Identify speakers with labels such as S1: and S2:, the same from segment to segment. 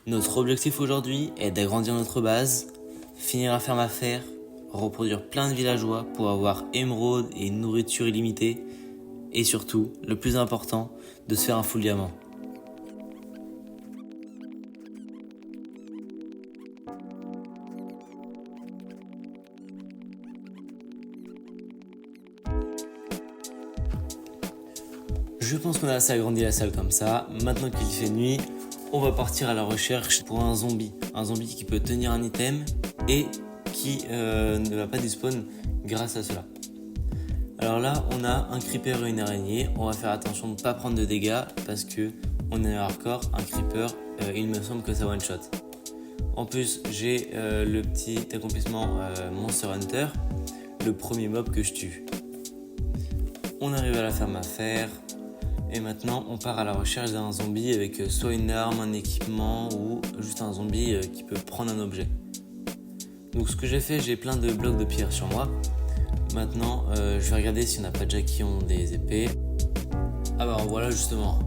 S1: Notre objectif aujourd'hui est d'agrandir notre base, finir la ferme à faire, reproduire plein de villageois pour avoir émeraude et une nourriture illimitée, et surtout, le plus important, de se faire un full diamant. Je pense qu'on a assez agrandi la salle comme ça. Maintenant qu'il fait nuit, on va partir à la recherche pour un zombie. Un zombie qui peut tenir un item et qui ne va pas despawn grâce à cela. Alors là, on a un creeper et une araignée. On va faire attention de ne pas prendre de dégâts parce que on est hardcore. Un creeper, il me semble que ça one shot. En plus, j'ai le petit accomplissement Monster Hunter, le premier mob que je tue. On arrive à la ferme à faire. Et maintenant, on part à la recherche d'un zombie avec soit une arme, un équipement ou juste un zombie qui peut prendre un objet. Donc ce que j'ai fait, j'ai plein de blocs de pierre sur moi. Maintenant, je vais regarder si on n'a pas déjà qui ont des épées. Ah bah voilà justement.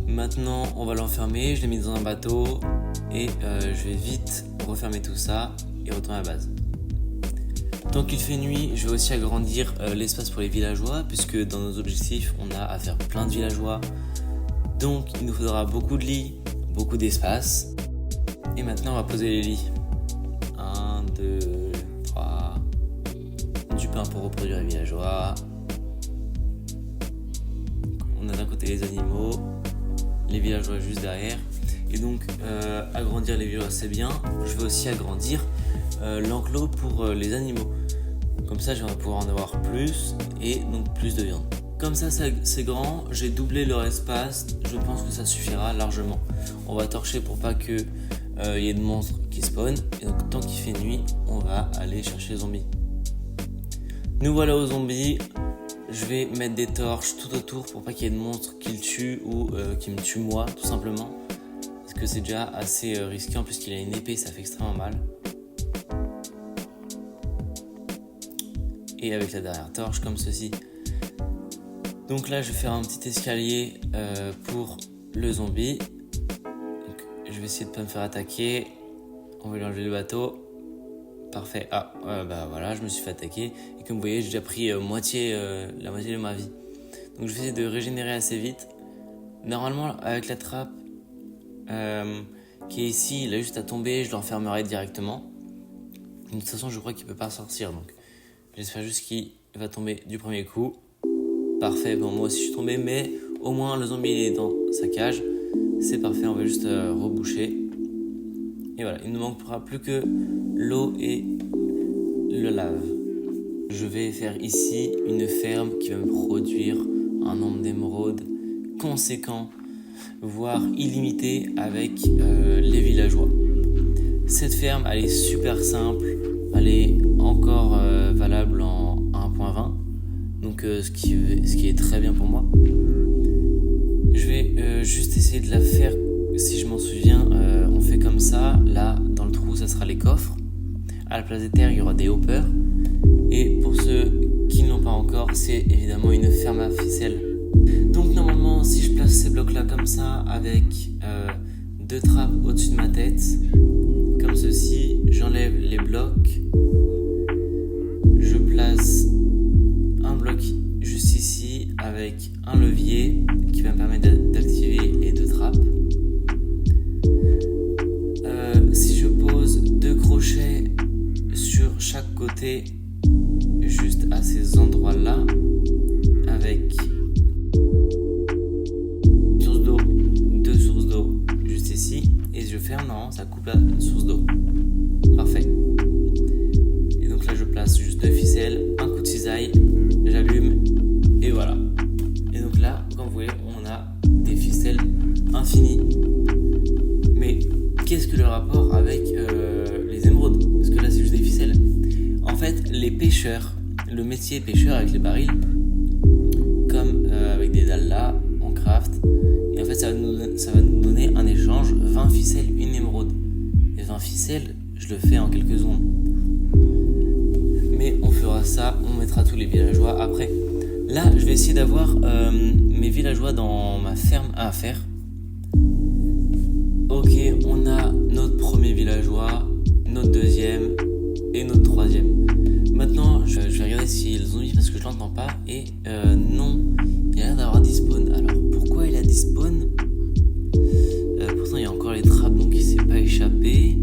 S1: Maintenant, on va l'enfermer, je l'ai mis dans un bateau et je vais vite refermer tout ça et retourner à la base. Tant qu'il fait nuit, je vais aussi agrandir l'espace pour les villageois puisque dans nos objectifs, on a à faire plein de villageois. Donc il nous faudra beaucoup de lits, beaucoup d'espace. Et maintenant, on va poser les lits. 1, 2, 3. Du pain pour reproduire les villageois. On a d'un côté les animaux, les villageois juste derrière. Et donc, agrandir les villageois, c'est bien. Je vais aussi agrandir l'enclos pour les animaux. Comme ça, je vais pouvoir en avoir plus et donc plus de viande. Comme ça, c'est grand. J'ai doublé leur espace. Je pense que ça suffira largement. On va torcher pour pas que y ait de monstres qui spawnent. Et donc, tant qu'il fait nuit, on va aller chercher les zombies. Nous voilà aux zombies. Je vais mettre des torches tout autour pour pas qu'il y ait de monstres qui le tuent ou qui me tuent moi, tout simplement. Parce que c'est déjà assez risqué. En plus qu'il a une épée, ça fait extrêmement mal. Et avec la dernière torche comme ceci. Donc là, je vais faire un petit escalier pour le zombie. Donc, je vais essayer de ne pas me faire attaquer. On va lui enlever le bateau. Parfait. Ah, bah voilà, je me suis fait attaquer. Et comme vous voyez, j'ai déjà pris la moitié de ma vie. Donc je vais essayer de régénérer assez vite. Normalement, avec la trappe qui est ici, il a juste à tomber, je l'enfermerai directement. De toute façon, je crois qu'il ne peut pas sortir. Donc j'espère juste qu'il va tomber du premier coup. Parfait, bon moi aussi je suis tombé, mais au moins le zombie il est dans sa cage. C'est parfait, on va juste reboucher. Et voilà, il ne manquera plus que l'eau et le lave. Je vais faire ici une ferme qui va me produire un nombre d'émeraudes conséquent, voire illimité avec les villageois. Cette ferme, elle est super simple, elle est encore valable en 1.20, donc ce qui est très bien pour moi. Je vais juste essayer de la faire, si je m'en souviens, on fait comme ça. Là, dans le trou, ça sera les coffres. À la place des terres, il y aura des hoppers. Et pour ceux qui ne l'ont pas encore, c'est évidemment une ferme à ficelle. Donc normalement, si je place ces blocs-là comme ça, avec 2 trappes au-dessus de ma tête, comme ceci, j'enlève les blocs. Je place un bloc juste ici avec un levier qui va me permettre d'activer les 2 trappes. Si je pose 2 crochets sur chaque côté, juste à ces endroits-là, avec 2 sources d'eau juste ici, et je ferme, non, ça coupe la source d'eau. Parfait. Et donc là, je place juste 2 ficelles, un coup de cisaille, j'allume, et voilà. Et donc là, comme vous voyez, on a des ficelles infinies. Mais qu'est-ce que le rapport avec les émeraudes? Parce que là, c'est juste des ficelles. En fait, les pêcheurs, le métier pêcheur avec les barils, comme avec des dalles là, on craft. Et en fait, ça va nous donner un échange 20 ficelles, une émeraude. Et 20 ficelles, je le fais en quelques secondes. Mais on fera ça, on mettra tous les villageois après. Là, je vais essayer d'avoir mes villageois dans ma ferme à faire. Ok, les trappes, donc il s'est pas échappé.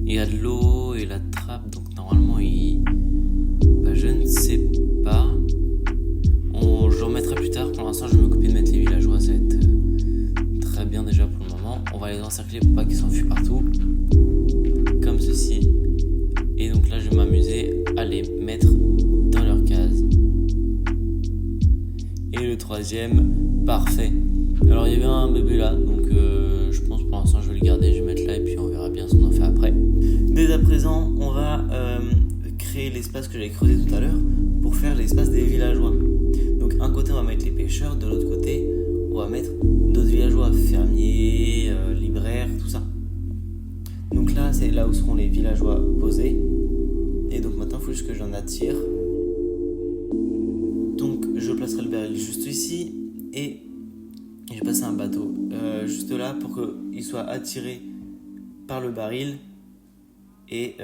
S1: Il y a de l'eau et la trappe, donc normalement je ne sais pas. Je le remettrai plus tard. Pour l'instant, je vais m'occuper de mettre les villageois. Ça va être très bien déjà pour le moment. On va les encercler pour pas qu'ils s'enfuient partout. Comme ceci. Et donc là, je vais m'amuser à les mettre dans leur case. Et le troisième, parfait. Alors, il y avait un bébé là. Donc, je pense pour l'instant, je vais le garder. Je vais le mettre là et puis on verra bien ce qu'on en fait après. Dès à présent, on va créer l'espace que j'avais creusé tout à l'heure pour faire l'espace des villageois. Donc un côté on va mettre les pêcheurs, de l'autre côté on va mettre d'autres villageois, fermiers, libraires, tout ça. Donc là c'est là où seront les villageois posés. Et donc maintenant il faut juste que j'en attire. Donc je placerai le baril juste ici et j'ai passé un bateau juste là pour qu'il soit attiré par le baril et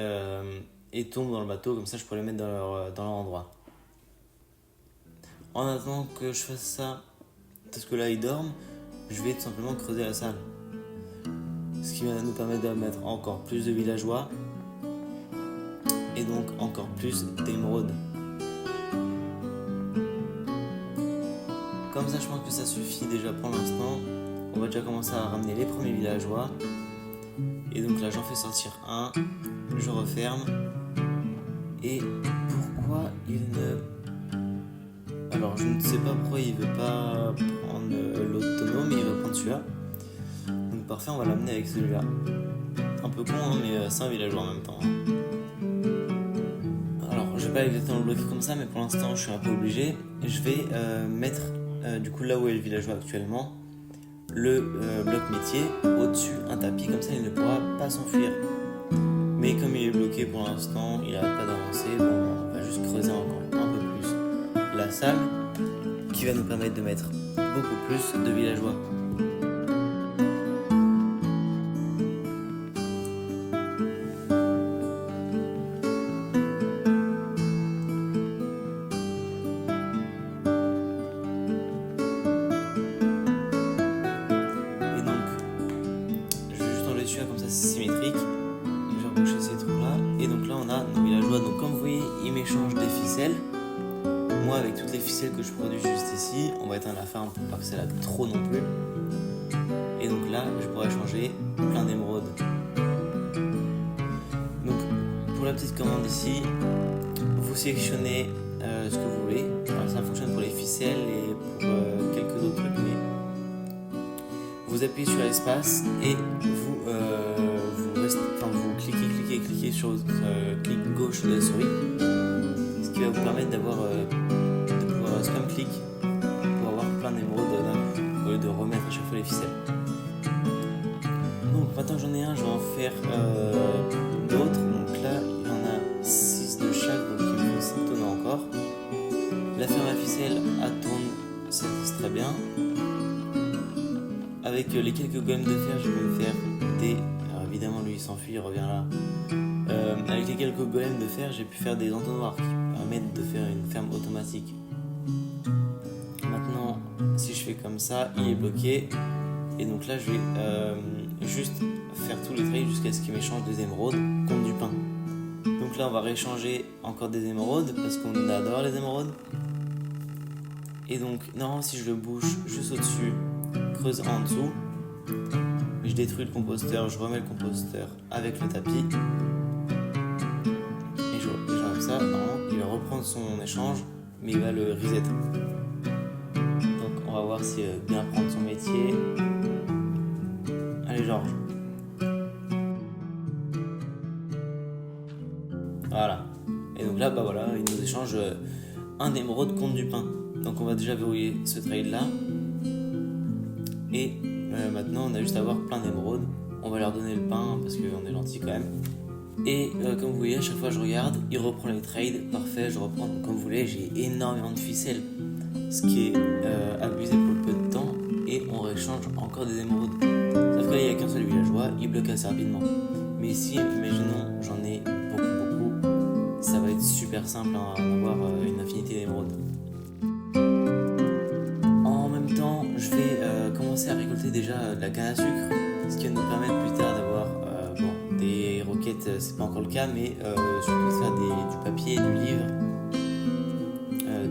S1: tombe dans le bateau, comme ça je pourrais les mettre dans leur endroit. En attendant que je fasse ça, parce que là ils dorment, je vais tout simplement creuser la salle. Ce qui va nous permettre de mettre encore plus de villageois et donc encore plus d'émeraudes. Comme ça je pense que ça suffit déjà pour l'instant. On va déjà commencer à ramener les premiers villageois. Et donc là j'en fais sortir un, je referme. Et pourquoi il ne... Alors je ne sais pas pourquoi il veut pas prendre l'autonome, mais il va prendre celui-là. Donc parfait, on va l'amener avec celui-là. Un peu con hein, mais c'est un villageois en même temps. Alors je vais pas exactement le bloquer comme ça, mais pour l'instant je suis un peu obligé. Je vais mettre du coup là où est le villageois actuellement, le bloc métier au-dessus, un tapis, comme ça il ne pourra pas s'enfuir. Mais comme il est bloqué pour l'instant, il n'arrête pas d'avancer, bon, on va juste creuser encore un peu plus la salle qui va nous permettre de mettre beaucoup plus de villageois. Et donc, je vais juste enlever celui-là comme ça c'est symétrique. Boucher ces trous là et donc là on a nos villageois. Donc comme vous voyez ils m'échangent des ficelles. Moi avec toutes les ficelles que je produis juste ici, on va éteindre la ferme pour pas que ça lave trop non plus. Et donc là je pourrais changer plein d'émeraudes. Donc pour la petite commande ici, vous sélectionnez ce que vous voulez. Alors ça fonctionne pour les ficelles et pour quelques autres trucs, mais vous appuyez sur l'espace et vous cliquez sur clic gauche de la souris, ce qui va vous permettre de pouvoir spam clic pour avoir plein d'émeraudes d'un coup au lieu de remettre à chaque fois les ficelles. Donc maintenant que j'en ai un, je vais en faire d'autres. Donc là il y en a 6 de chaque, donc il me faut 7 tonneaux encore. La ferme à ficelle à tourne, ça c'est très bien. Avec les quelques gommes de fer, je vais me faire des... Alors évidemment, lui il s'enfuit, il revient là. Avec les quelques golems de fer, j'ai pu faire des entonnoirs qui permettent de faire une ferme automatique. Maintenant, si je fais comme ça, il est bloqué. Et donc là, je vais juste faire tous les traits jusqu'à ce qu'il m'échange des émeraudes contre du pain. Donc là, on va rééchanger encore des émeraudes parce qu'on adore les émeraudes. Et donc, normalement, si je le bouge juste au-dessus, creuse en dessous, je détruis le composteur, je remets le composteur avec le tapis et j'enlève ça. Normalement il va reprendre son échange mais il va le reset. Donc on va voir s'il va bien prendre son métier. Allez Georges. Voilà. Et donc là voilà, il nous échange un émeraude contre du pain. Donc on va déjà verrouiller ce trade là. Et maintenant on a juste à avoir plein d'émeraudes. On va leur donner le pain parce qu'on est gentil quand même. Et comme vous voyez, à chaque fois je regarde, il reprend les trades, parfait, je reprends. Donc, comme vous voyez, j'ai énormément de ficelles, ce qui est abusé pour le peu de temps. Et on réchange encore des émeraudes. Sauf que là il n'y a qu'un seul villageois, il bloque assez rapidement. Mais ici, imaginons, j'en ai beaucoup, ça va être super simple à avoir une infinité d'émeraudes. En même temps, je vais commencer à récolter déjà de la canne à sucre, ce qui va nous permettre plus peut-être c'est pas encore le cas, mais surtout de faire du papier, du livre,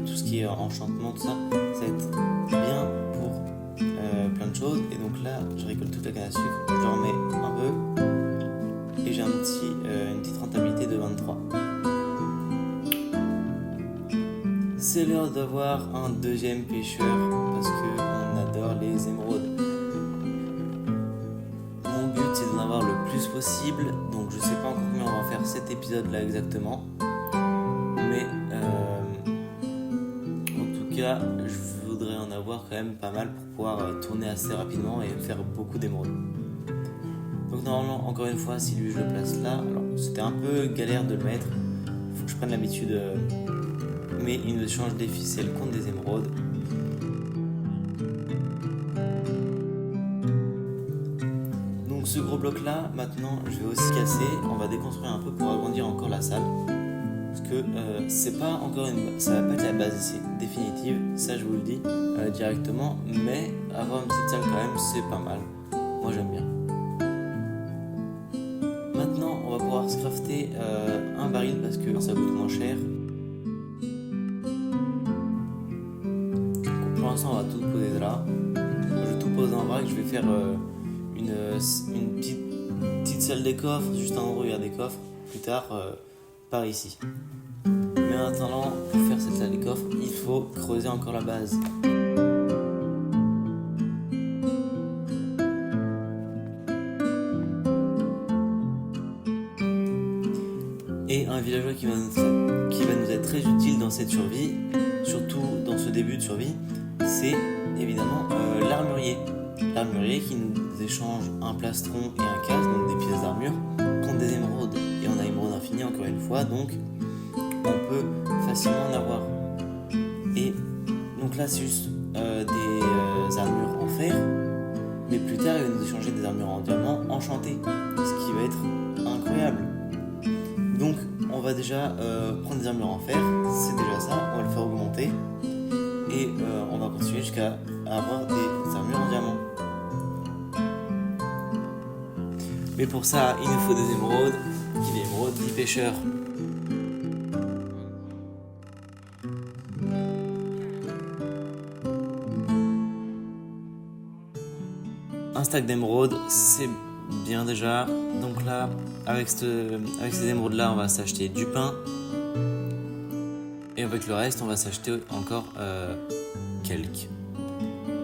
S1: tout ce qui est enchantement, tout ça, ça va être bien pour plein de choses. Et donc là, je récolte toute la canne à sucre, je leur mets un peu, et j'ai une petite rentabilité de 23. C'est l'heure d'avoir un deuxième pêcheur parce qu'on adore les émeraudes. Mon but c'est d'en avoir le plus possible, donc je sais pas encore combien on va faire cet épisode là exactement, mais en tout cas je voudrais en avoir quand même pas mal pour pouvoir tourner assez rapidement et faire beaucoup d'émeraudes. Donc normalement, encore une fois, si lui je le place là, alors c'était un peu galère de le mettre, il faut que je prenne l'habitude, mais il nous change des ficelles contre des émeraudes. Donc ce gros bloc là, maintenant je vais aussi casser, on va déconstruire un peu pour agrandir encore la salle. Parce que c'est pas encore ça va pas être la base ici définitive, ça je vous le dis directement, mais avoir une petite salle quand même c'est pas mal, moi j'aime bien. Maintenant on va pouvoir se crafter un baril parce que ça coûte moins cher. Donc, pour l'instant on va tout poser là, je tout pose en vrac, je vais faire une petite salle des coffres, juste un endroit où il y a des coffres, plus tard par ici. Mais en attendant, pour faire cette salle des coffres, il faut creuser encore la base. Et un villageois qui va nous être très utile dans cette survie, surtout dans ce début de survie, c'est évidemment l'armurier. L'armurier qui nous échange un plastron et un casque, donc des pièces d'armure, contre des émeraudes. Et on a émeraude infinie encore une fois, donc on peut facilement en avoir. Et donc là c'est juste des armures en fer, mais plus tard il va nous échanger des armures en diamant enchantées, ce qui va être incroyable. Donc on va déjà prendre des armures en fer, c'est déjà ça, on va le faire augmenter, et on va continuer jusqu'à avoir des armures en diamant. Mais pour ça il nous faut des émeraudes, qui dit émeraude dit pêcheur. Un stack d'émeraudes, c'est bien déjà. Donc là, avec ces émeraudes là, on va s'acheter du pain. Et avec le reste, on va s'acheter encore quelques.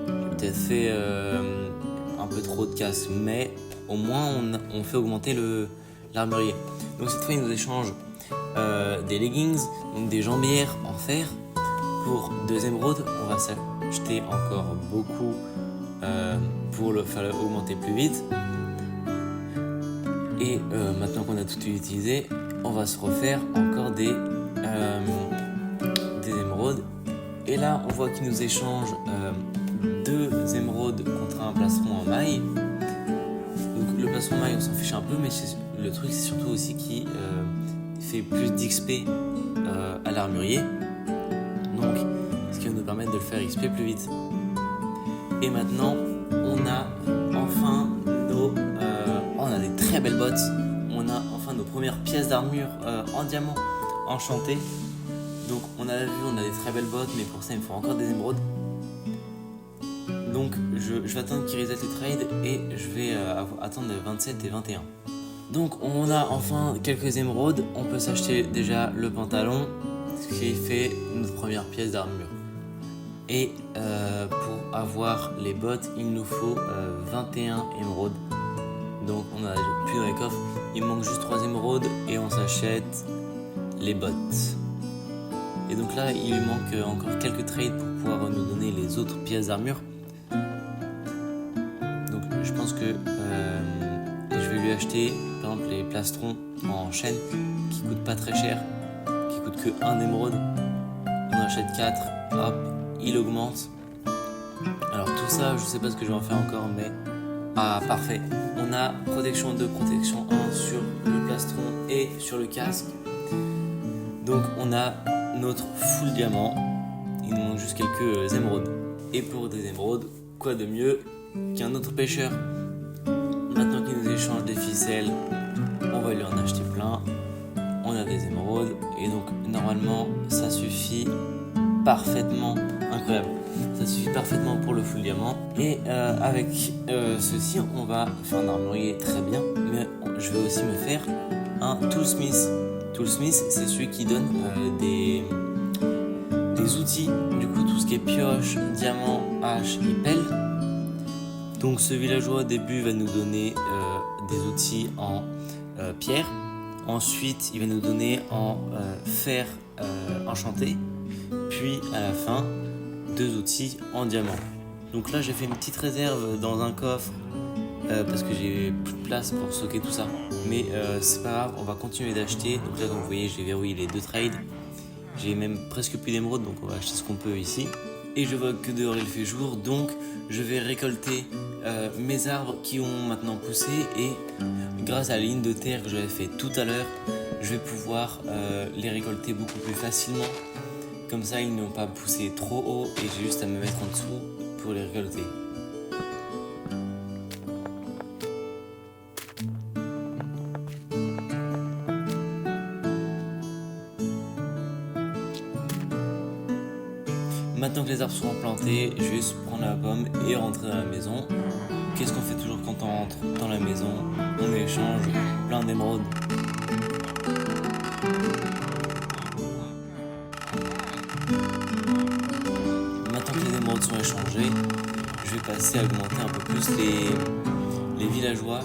S1: J'ai peut-être fait un peu trop de casse, mais au moins on fait augmenter l'armurier. Donc cette fois, il nous échange des leggings, donc des jambières en fer. Pour 2 émeraudes, on va s'acheter encore beaucoup pour le faire augmenter plus vite. Et maintenant qu'on a tout utilisé, on va se refaire encore des émeraudes. Et là, on voit qu'il nous échange 2 émeraudes contre un plastron en maille. Donc le plastron en maille, on s'en fiche un peu, mais le truc c'est surtout aussi qu'il fait plus d'XP à l'armurier. Donc ce qui va nous permettre de le faire XP plus vite. Et maintenant, on a enfin on a des très belles bottes. On a enfin nos premières pièces d'armure en diamant enchantées. Donc on a des très belles bottes, mais pour ça il me faut encore des émeraudes. Donc je vais attendre qu'ils reset les trades et je vais attendre 27 et 21. Donc on a enfin quelques émeraudes. On peut s'acheter déjà le pantalon, ce qui fait notre première pièce d'armure. Et pour avoir les bottes, il nous faut 21 émeraudes. Donc on a plus dans les coffres, il manque juste 3 émeraudes et on s'achète les bottes. Et donc là il lui manque encore quelques trades pour pouvoir nous donner les autres pièces d'armure. Donc je pense que je vais lui acheter par exemple les plastrons en chaîne qui coûtent pas très cher, qui coûtent que 1 émeraude. On en achète 4, hop, il augmente. Alors tout ça je sais pas ce que je vais en faire encore, mais parfait. On a protection 2, protection 1 sur le plastron et sur le casque. Donc on a notre full diamant. Il nous manque juste quelques émeraudes. Et pour des émeraudes, quoi de mieux qu'un autre pêcheur. Maintenant qu'il nous échange des ficelles on va lui en acheter plein. On a des émeraudes et donc normalement ça suffit parfaitement, incroyable, ça suffit parfaitement pour le full diamant. Et avec ceci on va faire un armurier très bien, mais je vais aussi me faire un toolsmith. Toolsmith, c'est celui qui donne des outils, du coup tout ce qui est pioche, diamant, hache et pelle. Donc ce villageois au début va nous donner des outils en pierre. Ensuite, il va nous donner en fer enchanté. Puis, à la fin, 2 outils en diamant. Donc là, j'ai fait une petite réserve dans un coffre parce que j'ai plus de place pour stocker tout ça. Mais c'est pas grave, on va continuer d'acheter. Donc là, comme vous voyez, j'ai verrouillé les 2 trades. J'ai même presque plus d'émeraudes, donc on va acheter ce qu'on peut ici. Et je vois que dehors il fait jour, donc je vais récolter mes arbres qui ont maintenant poussé. Et grâce à la ligne de terre que j'avais fait tout à l'heure, je vais pouvoir les récolter beaucoup plus facilement. Comme ça, ils n'ont pas poussé trop haut et j'ai juste à me mettre en dessous pour les récolter. Maintenant que les arbres seront plantés, je vais juste prendre la pomme et rentrer dans la maison. Qu'est-ce qu'on fait toujours quand on rentre dans la maison? On échange plein d'émeraudes. Maintenant que les émeraudes sont échangées, je vais passer à augmenter un peu plus les villageois.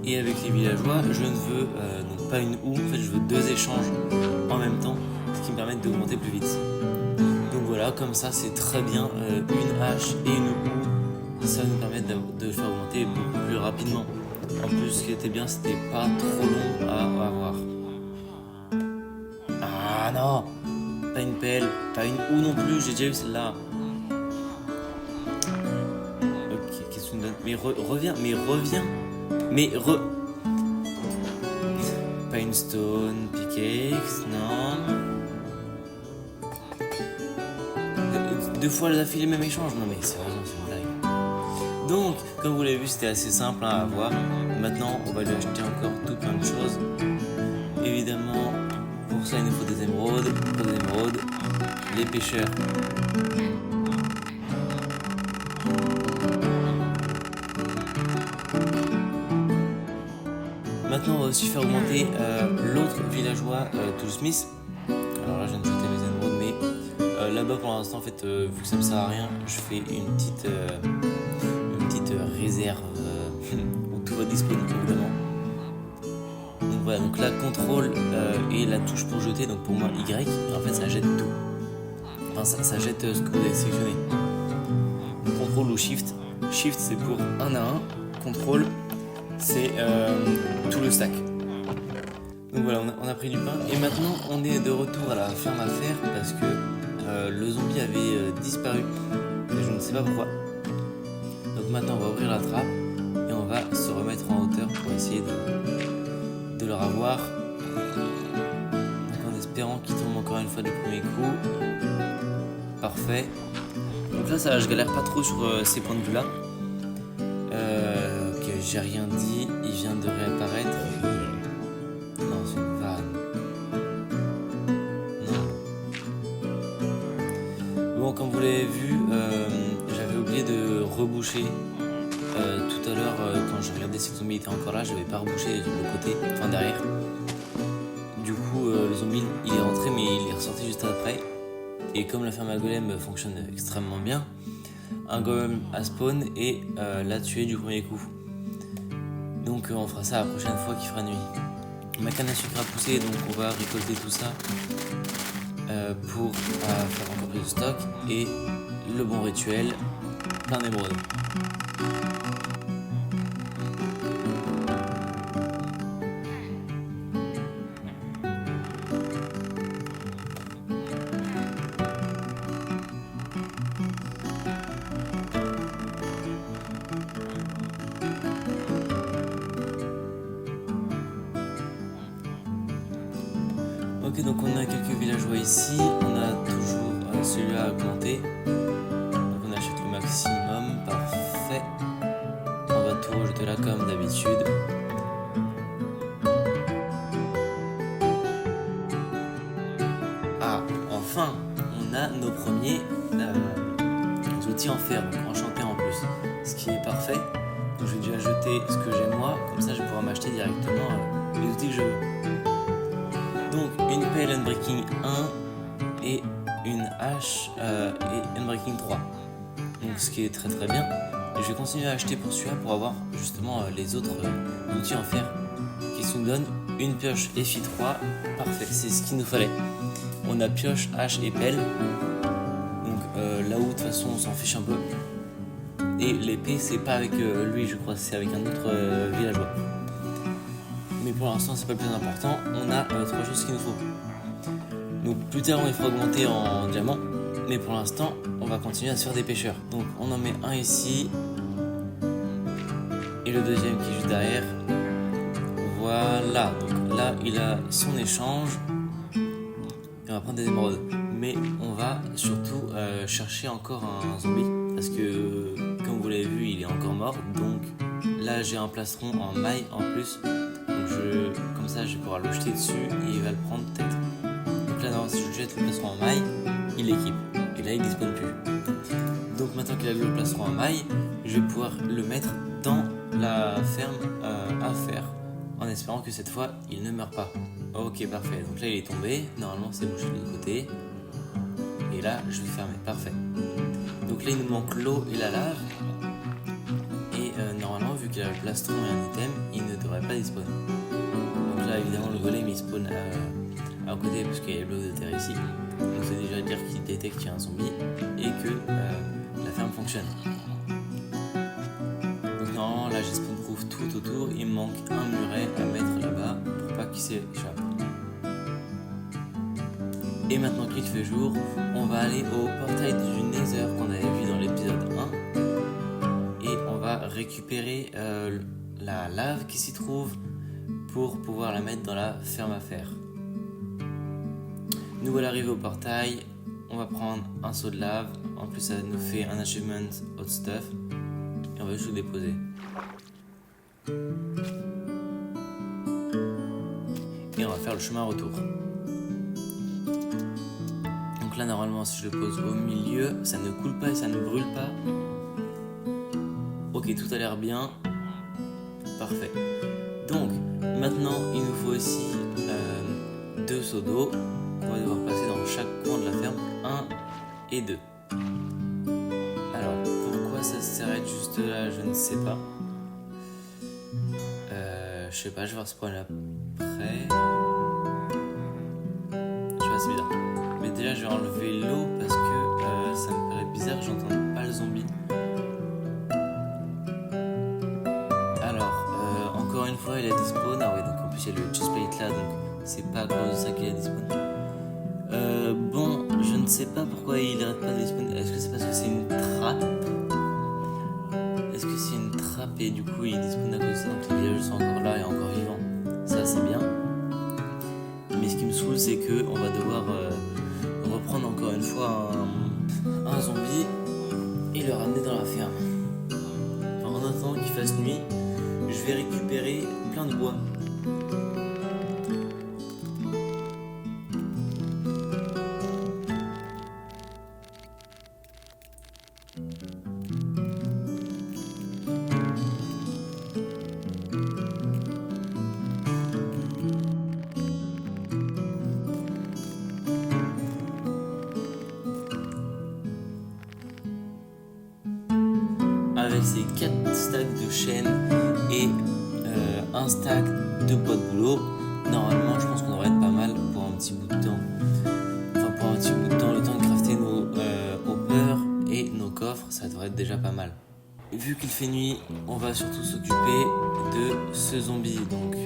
S1: Et avec les villageois, je ne veux donc pas une houe, en fait je veux 2 échanges en même temps, ce qui me permet d'augmenter plus vite. Donc voilà, comme ça c'est très bien, une hache et une houe, ça nous permet de le faire augmenter beaucoup plus rapidement. En plus, ce qui était bien, c'était pas trop long à avoir. Ah non, pas une pelle, pas une houe non plus, j'ai déjà eu celle-là. Ok, qu'est-ce que tu me donnes? Mais reviens, pas une stone pickaxe, non. 2 fois d'affilée même échange, non mais sérieusement c'est une blague. Donc, comme vous l'avez vu, c'était assez simple à avoir. Maintenant, on va lui acheter encore tout plein de choses. Évidemment, pour ça il nous faut des émeraudes. Pour des émeraudes, les pêcheurs. Maintenant, on va aussi faire augmenter l'autre villageois, Toolsmith. Alors là, je viens de jeter mes émeraudes, mais là-bas pour l'instant, en fait, vu que ça me sert à rien, je fais une petite réserve où tout va disponible évidemment. Donc voilà, donc là, contrôle et la touche pour jeter, donc pour moi Y, et en fait, ça jette tout. Enfin, ça jette ce que vous avez sélectionné. Contrôle ou Shift. Shift, c'est pour 1 à 1. Contrôle, c'est tout le stack. Donc voilà, on a pris du pain et maintenant on est de retour à la ferme à fer parce que le zombie avait disparu et je ne sais pas pourquoi. Donc maintenant on va ouvrir la trappe et on va se remettre en hauteur pour essayer de le revoir. Donc en espérant qu'il tombe encore une fois du premier coup. Parfait. Donc là ça, je galère pas trop sur ces points de vue là. Ok, j'ai rien dit, il vient de réapparaître. Non, c'est une vanne. Non. Bon, comme vous l'avez vu, j'avais oublié de reboucher tout à l'heure quand je regardais si le zombie était encore là, je n'avais pas rebouché le côté, enfin derrière. Du coup, le zombie il est rentré, mais il est ressorti juste après. Et comme la ferme à golem fonctionne extrêmement bien, un golem à spawn et l'a tué du premier coup. Donc on fera ça la prochaine fois qu'il fera nuit. Ma canne à sucre a poussé, donc on va récolter tout ça pour faire encore plus de stock. Et le bon rituel, plein d'émeraudes. Ok, donc on a quelques villageois ici, on a toujours celui-là à augmenter. Donc on achète le maximum, parfait. On va tout rejeter là comme d'habitude. nos premiers outils en fer, donc enchantés en plus, ce qui est parfait. Donc je vais déjà jeter ce que j'ai moi, comme ça je pourrai m'acheter directement les outils que je veux. Donc une pelle Unbreaking 1 et une hache et Unbreaking 3. Donc ce qui est très très bien. Et je vais continuer à acheter pour celui-là pour avoir justement les autres outils en fer qui nous donnent une pioche FI 3. Parfait, c'est ce qu'il nous fallait. On a pioche, hache et pelle. Donc là où de toute façon on s'en fiche un peu. Et l'épée c'est pas avec lui je crois, c'est avec un autre villageois. Mais pour l'instant c'est pas le plus important, on a trois choses qu'il nous faut. Donc plus tard on les fera augmenter en diamant, mais pour l'instant on va continuer à se faire des pêcheurs. Donc on en met un ici, et le deuxième qui est juste derrière. Voilà, donc là il a son échange, et on va prendre des émeraudes. Mais on va surtout chercher encore un zombie, parce que comme vous l'avez vu il est encore mort, donc là j'ai un plastron en maille en plus. Donc comme ça je vais pouvoir le jeter dessus et il va le prendre peut-être. Donc là si je jette le plastron en maille, il l'équipe et là il ne dispone plus. Donc maintenant qu'il a le plastron en maille, je vais pouvoir le mettre dans la ferme à faire, en espérant que cette fois il ne meurt pas. Ok, parfait, donc là il est tombé, normalement c'est bouché de l'autre côté. Et là je vais fermer, parfait. Donc là il nous manque l'eau et la lave. Et normalement vu qu'il a le plastron et un item, il ne devrait pas dispone. Donc là évidemment le golem il spawn à côté parce qu'il y a les blocs de terre ici. Donc c'est déjà dire qu'il détecte qu'il y a un zombie et que la ferme fonctionne. Donc normalement là j'ai spawn proof tout autour, il me manque un muret à mettre là-bas pour pas qu'il s'échappe. Et maintenant qu'il fait jour, on va aller au portail du Nether qu'on avait vu dans l'épisode 1 et on va récupérer la lave qui s'y trouve pour pouvoir la mettre dans la ferme à fer. Nous voilà arrivés au portail, on va prendre un seau de lave, en plus ça nous fait un achievement hot stuff et on va juste le déposer. Et on va faire le chemin retour. Donc là normalement si je le pose au milieu, ça ne coule pas et ça ne brûle pas. Ok, tout a l'air bien. Parfait. Donc maintenant il nous faut aussi 2 seaux d'eau qu'on va devoir passer dans chaque coin de la ferme, 1 et 2. Alors pourquoi ça s'arrête juste là, je ne sais pas. Je sais pas, je vais voir ce point là après. Je sais pas, c'est bizarre. Mais déjà je vais enlever l'eau parce que ça me paraît bizarre, j'entends pas le zombie. Alors encore une fois il a despawn. Ah ouais, donc en plus il y a le chestplate là, donc c'est pas à cause de ça qu'il a despawn. Bon, je ne sais pas pourquoi il arrête pas de despawn. Est-ce que c'est parce que c'est une trappe? Est-ce que c'est une trappe et du coup il despawn à cause de ça, donc les villagers sont encore là et encore vivants? Ça c'est bien. Mais ce qui me saoule c'est que on va devoir reprendre encore une fois un zombie et le ramener dans la ferme. Alors, en attendant qu'il fasse nuit, je vais récupérer plein de bois. Avec ces 4 stacks de chaîne et un stack de bois de boulot, normalement je pense qu'on devrait être pas mal pour un petit bout de temps. Enfin pour un petit bout de temps, le temps de crafter nos hoppers et nos coffres, ça devrait être déjà pas mal. Vu qu'il fait nuit, on va surtout s'occuper de ce zombie donc.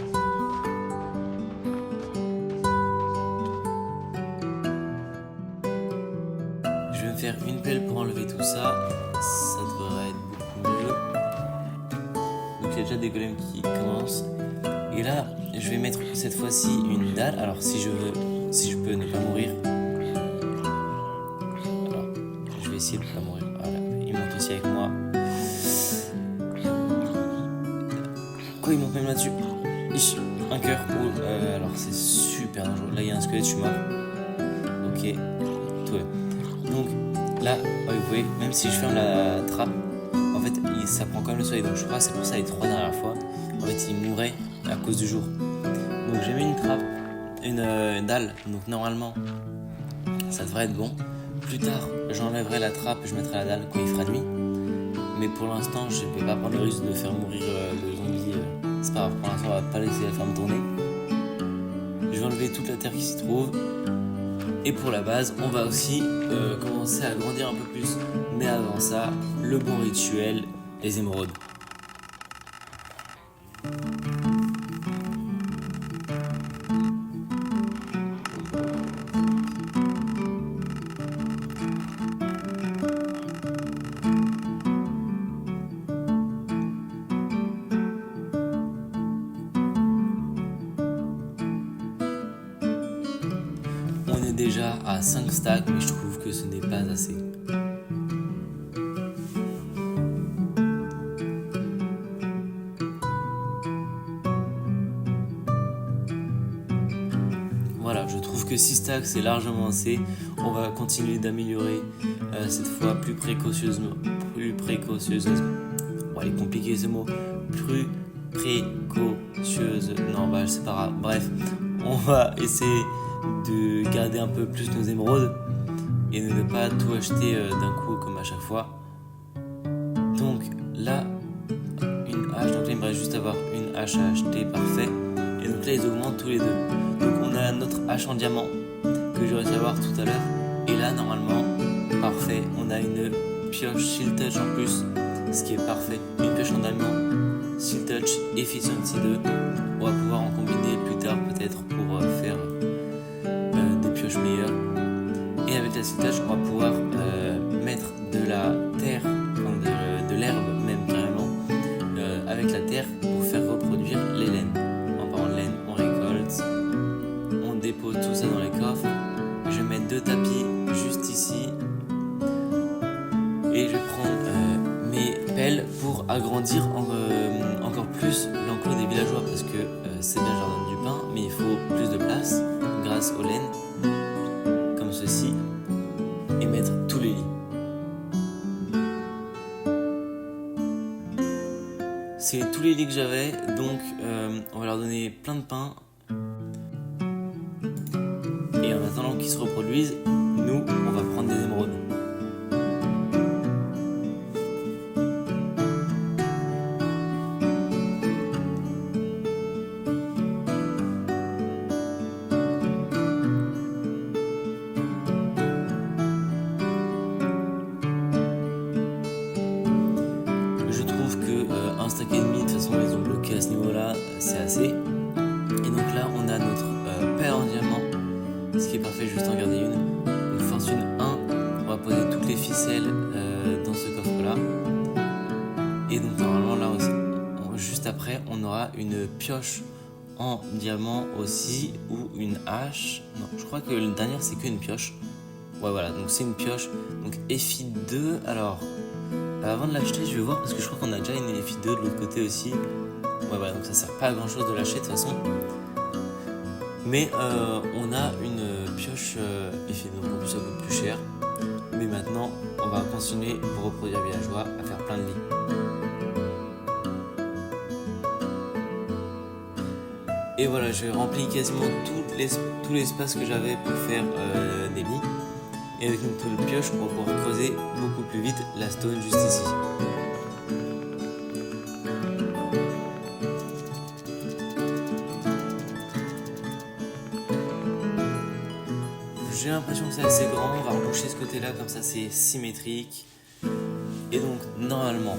S1: Je vais me faire une pelle pour enlever tout ça, ça devrait être beaucoup mieux. Donc il y a déjà des golems qui commencent. Et là, je vais mettre cette fois-ci une dalle. Alors si je peux ne pas mourir. Alors, je vais essayer de ne pas mourir. Voilà, il monte aussi avec moi. Quoi, il monte même là-dessus? Un cœur. Alors c'est super dangereux. Là il y a un squelette, je suis mort. Ok, tout va. Donc là, vous voyez, même si je ferme la trappe, en fait ça prend quand même le soleil. Donc je crois que c'est pour ça les 3 dernières fois, en fait ils mouraient à cause du jour. Donc j'ai mis une trappe, une dalle, donc normalement ça devrait être bon. Plus tard j'enlèverai la trappe et je mettrai la dalle quand il fera nuit. Mais pour l'instant je ne vais pas prendre le risque de faire mourir le zombie. C'est pas grave, pour l'instant on va pas laisser la ferme tourner. Je vais enlever toute la terre qui s'y trouve. Et pour la base, on va aussi commencer à grandir un peu plus. Mais avant ça, le bon rituel, les émeraudes. On est déjà à 5 stacks, mais je trouve que ce n'est pas assez. Voilà, je trouve que 6 stacks c'est largement assez. On va continuer d'améliorer cette fois plus précautionneusement. Bon, il est compliqué ce mot. Plus précautionneuse. Non, c'est pas grave. Bref, on va essayer de garder un peu plus nos émeraudes et de ne pas tout acheter d'un coup comme à chaque fois. Donc là, une hache. Donc là, il me reste juste à avoir une hache à acheter. Parfait. Et donc là, ils augmentent tous les deux. Donc on a notre hache en diamant que j'aurais dû avoir tout à l'heure. Et là, normalement, parfait, on a une pioche Shield Touch en plus, ce qui est parfait. Une pioche en diamant, Shield Touch, Efficiency 2. On va pouvoir en combiner plus tard peut-être pour faire des pioches meilleures. Et avec la Shield Touch, on va pouvoir mettre de la terre, de l'herbe même carrément, avec la terre pour faire reproduire les laines. On récolte, on dépose tout ça dans les coffres. Je vais mettre 2 tapis juste ici et je vais prendre mes pelles pour agrandir encore plus l'enclos des villageois parce que c'est bien le jardin du pain, mais il faut plus de place grâce aux laines comme ceci et mettre tous les lits. C'est tous les lits que j'avais, donc on va leur donner plein de pain. Et en attendant qu'ils se reproduisent, nous, on va prendre des émeraudes. Je trouve que un stack et demi, de toute façon, ils ont bloqué à ce niveau-là, c'est assez. Et donc là, on a notre paire en diamant. Ce qui est parfait, juste en garder une fortune 1, on va poser toutes les ficelles dans ce coffre là et donc normalement là aussi juste après on aura une pioche en diamant aussi ou une hache. Non, je crois que la dernière c'est qu'une pioche. Ouais voilà, donc c'est une pioche, donc EFI 2. Alors avant de l'acheter je vais voir parce que je crois qu'on a déjà une EFI 2 de l'autre côté aussi. Ouais voilà, donc ça sert pas à grand chose de l'acheter de toute façon. Mais on a une pioche EFI, donc en plus ça coûte plus cher. Mais maintenant, on va continuer pour reproduire villageois à faire plein de lits. Et voilà, j'ai rempli quasiment tout l'espace que j'avais pour faire des lits. Et avec notre pioche, on va pouvoir creuser beaucoup plus vite la stone juste ici. J'ai l'impression que c'est assez grand, on va reboucher ce côté là comme ça c'est symétrique. Et donc normalement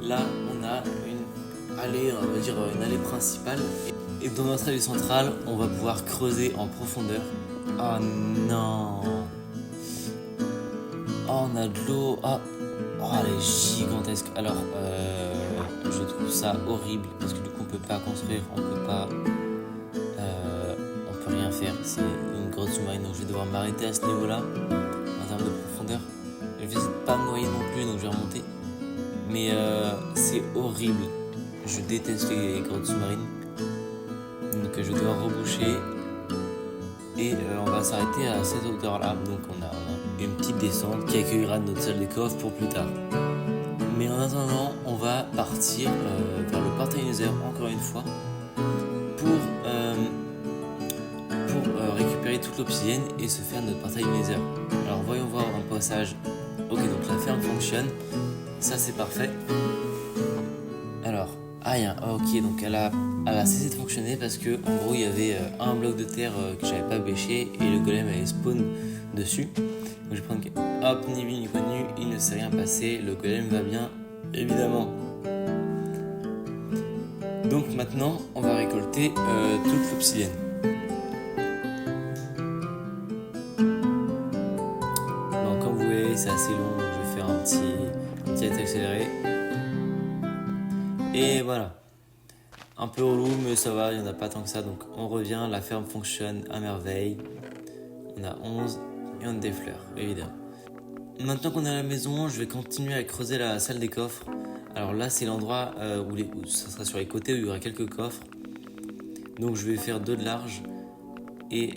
S1: là on a une allée, on va dire une allée principale. Et dans notre allée centrale on va pouvoir creuser en profondeur. Oh non. Oh on a de l'eau. Oh elle est gigantesque. Alors je trouve ça horrible parce que du coup on peut pas construire, on peut rien faire, c'est une grotte sous-marine donc je vais devoir m'arrêter à ce niveau là en termes de profondeur. Je vais essayer de pas me noyer non plus donc je vais remonter, mais c'est horrible, je déteste les grottes sous-marines donc je vais devoir reboucher et on va s'arrêter à cette hauteur là donc on a une petite descente qui accueillera notre salle des coffres pour plus tard. Mais en attendant, on va partir vers le portail Nether encore une fois pour récupérer toute l'obsidienne et se faire notre portail Nether. Alors voyons voir un passage. Ok, donc la ferme fonctionne, ça c'est parfait. Alors, ok, donc elle a cessé de fonctionner parce que en gros il y avait un bloc de terre que j'avais pas bêché et le golem allait spawn dessus. Donc je vais prendre, hop, ni vu ni connu, il ne s'est rien passé, le golem va bien, évidemment. Donc maintenant on va récolter toute l'obsidienne. Donc comme vous voyez c'est assez long, donc je vais faire un petit accéléré. Et voilà, un peu relou mais ça va, il n'y en a pas tant que ça, donc on revient, la ferme fonctionne à merveille. On a 11 et on a des fleurs, évidemment. Maintenant qu'on est à la maison, je vais continuer à creuser la salle des coffres. Alors là c'est l'endroit où ça sera sur les côtés où il y aura quelques coffres. Donc je vais faire 2 de large et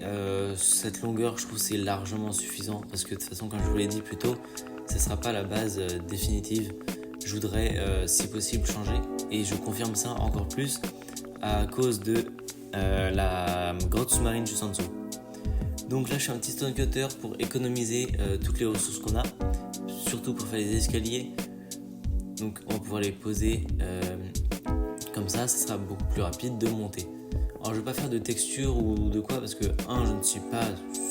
S1: cette longueur je trouve c'est largement suffisant parce que de toute façon comme je vous l'ai dit plus tôt, ça ne sera pas la base définitive. Je voudrais si possible changer et je confirme ça encore plus à cause de la grotte sous-marine juste en dessous. Donc là je fais un petit stone cutter pour économiser toutes les ressources qu'on a, surtout pour faire les escaliers. Donc on va pouvoir les poser comme ça sera beaucoup plus rapide de monter. Alors je vais pas faire de texture ou de quoi parce que je ne suis pas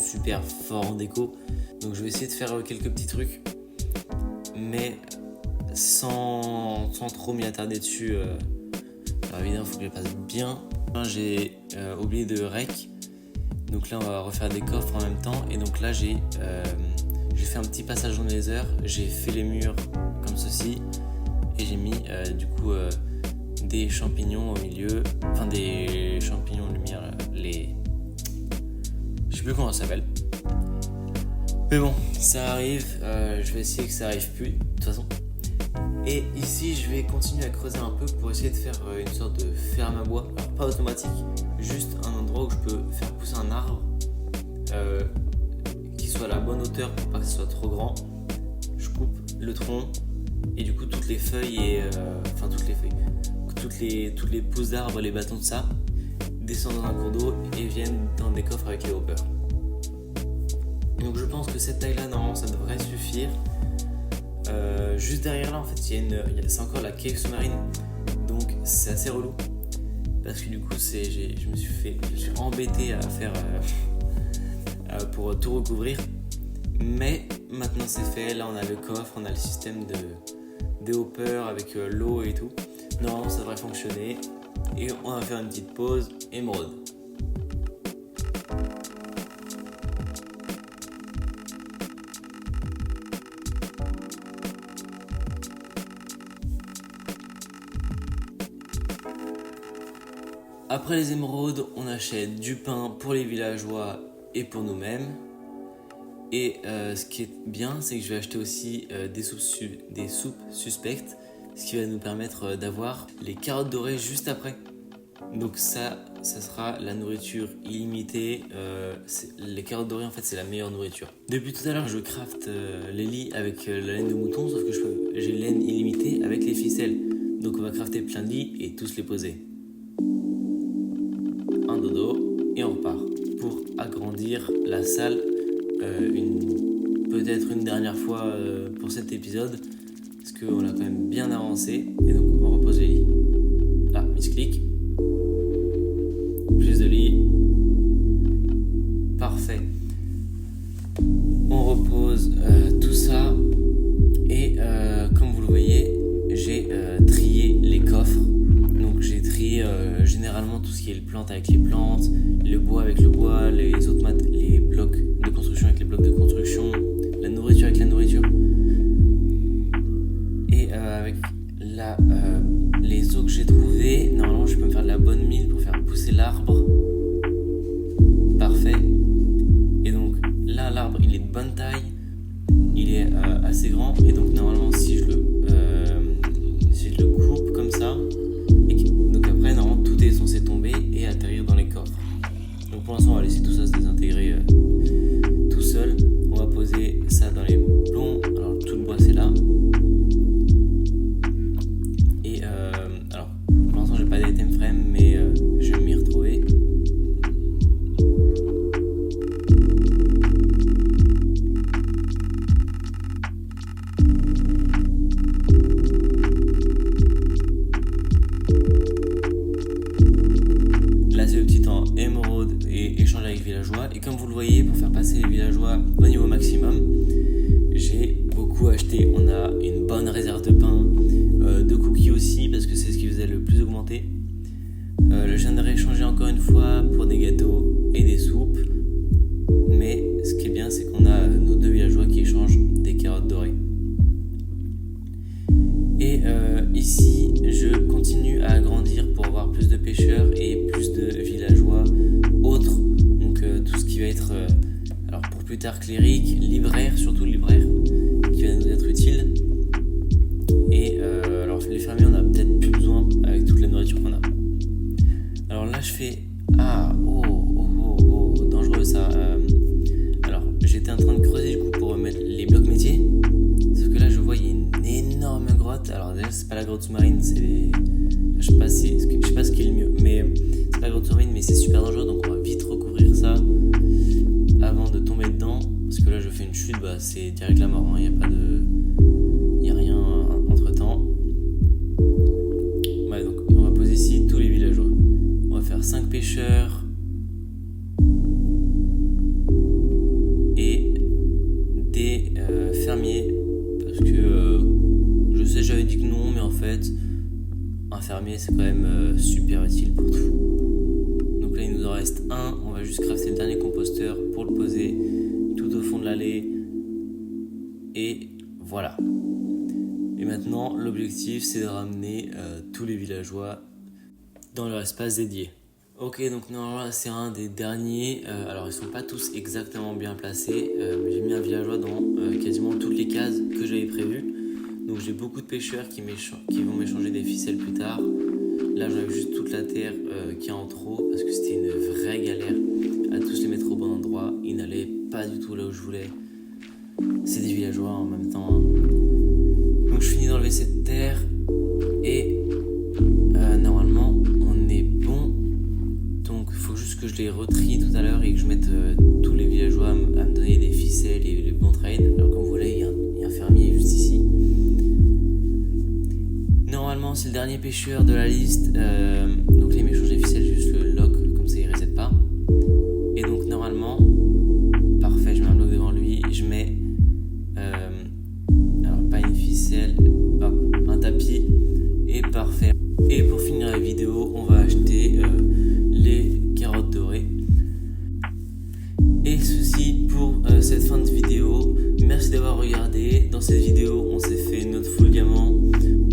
S1: super fort en déco. Donc je vais essayer de faire quelques petits trucs mais sans trop m'y attarder dessus. Alors évidemment il faut que je les passe bien. J'ai oublié de rec. Donc là on va refaire des coffres en même temps et donc là j'ai fait un petit passage dans les heures, j'ai fait les murs comme ceci et j'ai mis des champignons au milieu, enfin des champignons lumière, je sais plus comment ça s'appelle. Mais bon, ça arrive, je vais essayer que ça arrive plus de toute façon. Et ici je vais continuer à creuser un peu pour essayer de faire une sorte de ferme à bois, alors pas automatique, juste un endroit où je peux faire pousser un arbre qui soit à la bonne hauteur pour pas que ce soit trop grand. Je coupe le tronc et du coup toutes les feuilles toutes les pousses d'arbres, les bâtons de ça descendent dans un cours d'eau et viennent dans des coffres avec les hoppers. Donc je pense que cette taille là normalement ça devrait suffire. Juste derrière là en fait c'est encore la cave sous-marine, donc c'est assez relou parce que du coup je me suis embêté à faire pour tout recouvrir, mais maintenant c'est fait. Là on a le coffre, on a le système des hoppers avec l'eau et tout. Normalement ça devrait fonctionner et on va faire une petite pause émeraude. Après les émeraudes, on achète du pain pour les villageois et pour nous-mêmes. Et ce qui est bien, c'est que je vais acheter aussi des soupes suspectes, ce qui va nous permettre d'avoir les carottes dorées juste après. Donc ça sera la nourriture illimitée. Les carottes dorées en fait c'est la meilleure nourriture. Depuis tout à l'heure je crafte les lits avec la laine de mouton, sauf que j'ai laine illimitée avec les ficelles. Donc on va crafter plein de lits et tous les poser. Un dodo et on repart pour agrandir la salle peut-être une dernière fois pour cet épisode parce qu'on a quand même bien avancé. Et donc on repose les lits. Là, misclic. Plus de lits. Parfait. On repose tout ça et comme vous le voyez j'ai trié les coffres. Donc j'ai trié généralement tout ce qui est les plantes avec les plantes, le bois avec le bois, les blocs de construction avec les blocs de construction, la nourriture avec la nourriture. Et avec les os que j'ai trouvés, normalement je peux me faire de la bonne mine pour faire pousser l'arbre. Parfait. Et donc là l'arbre il est de bonne taille, il est assez grand et donc normalement si je le coupe comme ça, donc après normalement tout est censé tomber et atterrir dans les coffres. Donc pour l'instant on va laisser tout ça se désintégrer tout seul. On va poser ça villageois. Et comme vous le voyez, pour faire passer les villageois au niveau maximum, j'ai beaucoup acheté. On a une bonne réserve de pain, de cookies aussi, parce que c'est ce qui faisait le plus augmenter. Je viens de rééchanger encore une fois pour des gâteaux et des soupes. Mais ce qui est bien, c'est qu'on a nos 2 villageois qui échangent des carottes dorées. Et ici, je continue à agrandir pour avoir plus de pêcheurs et plus de villageois autres. Donc tout ce qui va être, alors pour plus tard, cléric, libraire, surtout libraire, qui va nous être utile. Et alors les fermiers, on a peut-être plus besoin avec toute la nourriture qu'on a. Alors là, je fais dangereux ça. Alors j'étais en train de creuser du coup pour remettre les blocs métiers. Sauf que là, je vois il y a une énorme grotte. Alors déjà, c'est pas la grotte sous-marine, c'est je sais pas ce qui est le mieux, mais c'est pas la grotte sous-marine, mais c'est super dangereux, donc on va vite recouvrir ça avant de tomber dedans, parce que là, je fais une chute, c'est direct la mort. Il y a rien entre temps. Ouais, donc on va poser ici tous les villageois. On va faire 5 pêcheurs et des fermiers, parce que je sais, j'avais dit que non, mais en fait un fermier c'est quand même super utile pour tout. Donc là il nous en reste un, on va juste crafter le dernier composteur pour le poser tout au fond de l'allée, et voilà. Et maintenant l'objectif c'est de ramener tous les villageois dans leur espace dédié. Ok, donc normalement c'est un des derniers. Alors ils sont pas tous exactement bien placés, mais j'ai mis un villageois dans quasiment toutes les cases que j'avais prévues. Donc j'ai beaucoup de pêcheurs qui vont m'échanger des ficelles plus tard. Là j'avais juste toute la terre qui est en trop, parce que c'était une vraie galère à tous les mettre au bon endroit. Ils n'allaient pas du tout là où je voulais. C'est des villageois en même temps, hein. Donc je finis d'enlever cette terre et normalement on est bon. Donc il faut juste que je les retrie tout à l'heure et que je mette tous les villageois à me donner des ficelles et les bons trades. Alors comme vous voyez, il y a un fermier juste ici. Normalement c'est le dernier pêcheur de la liste, donc là il m'échange des ficelles, juste le lock, comme ça il ne reset pas. Et donc normalement, parfait, je mets un bloc devant lui, je mets alors pas une ficelle, hop, un tapis, et parfait. Et pour finir la vidéo, on va acheter les carottes dorées. Et ceci pour cette fin de vidéo. Merci d'avoir regardé. Dans cette vidéo, on s'est fait notre full diamant.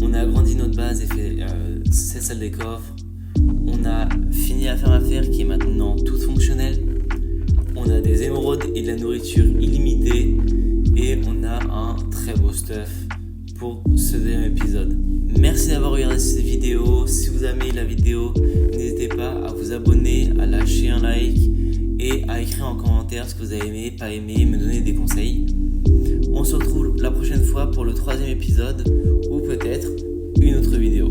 S1: On a agrandi notre base et fait cette salle des coffres. On a fini la ferme à fer qui est maintenant toute fonctionnelle. On a des émeraudes et de la nourriture illimitée. Et on a un très beau stuff pour ce deuxième épisode. Merci d'avoir regardé cette vidéo. Si vous avez aimé la vidéo, n'hésitez pas à vous abonner, à lâcher un like et à écrire en commentaire ce que vous avez aimé, pas aimé, me donner des conseils. On se retrouve la prochaine fois pour le 3e épisode ou peut-être une autre vidéo.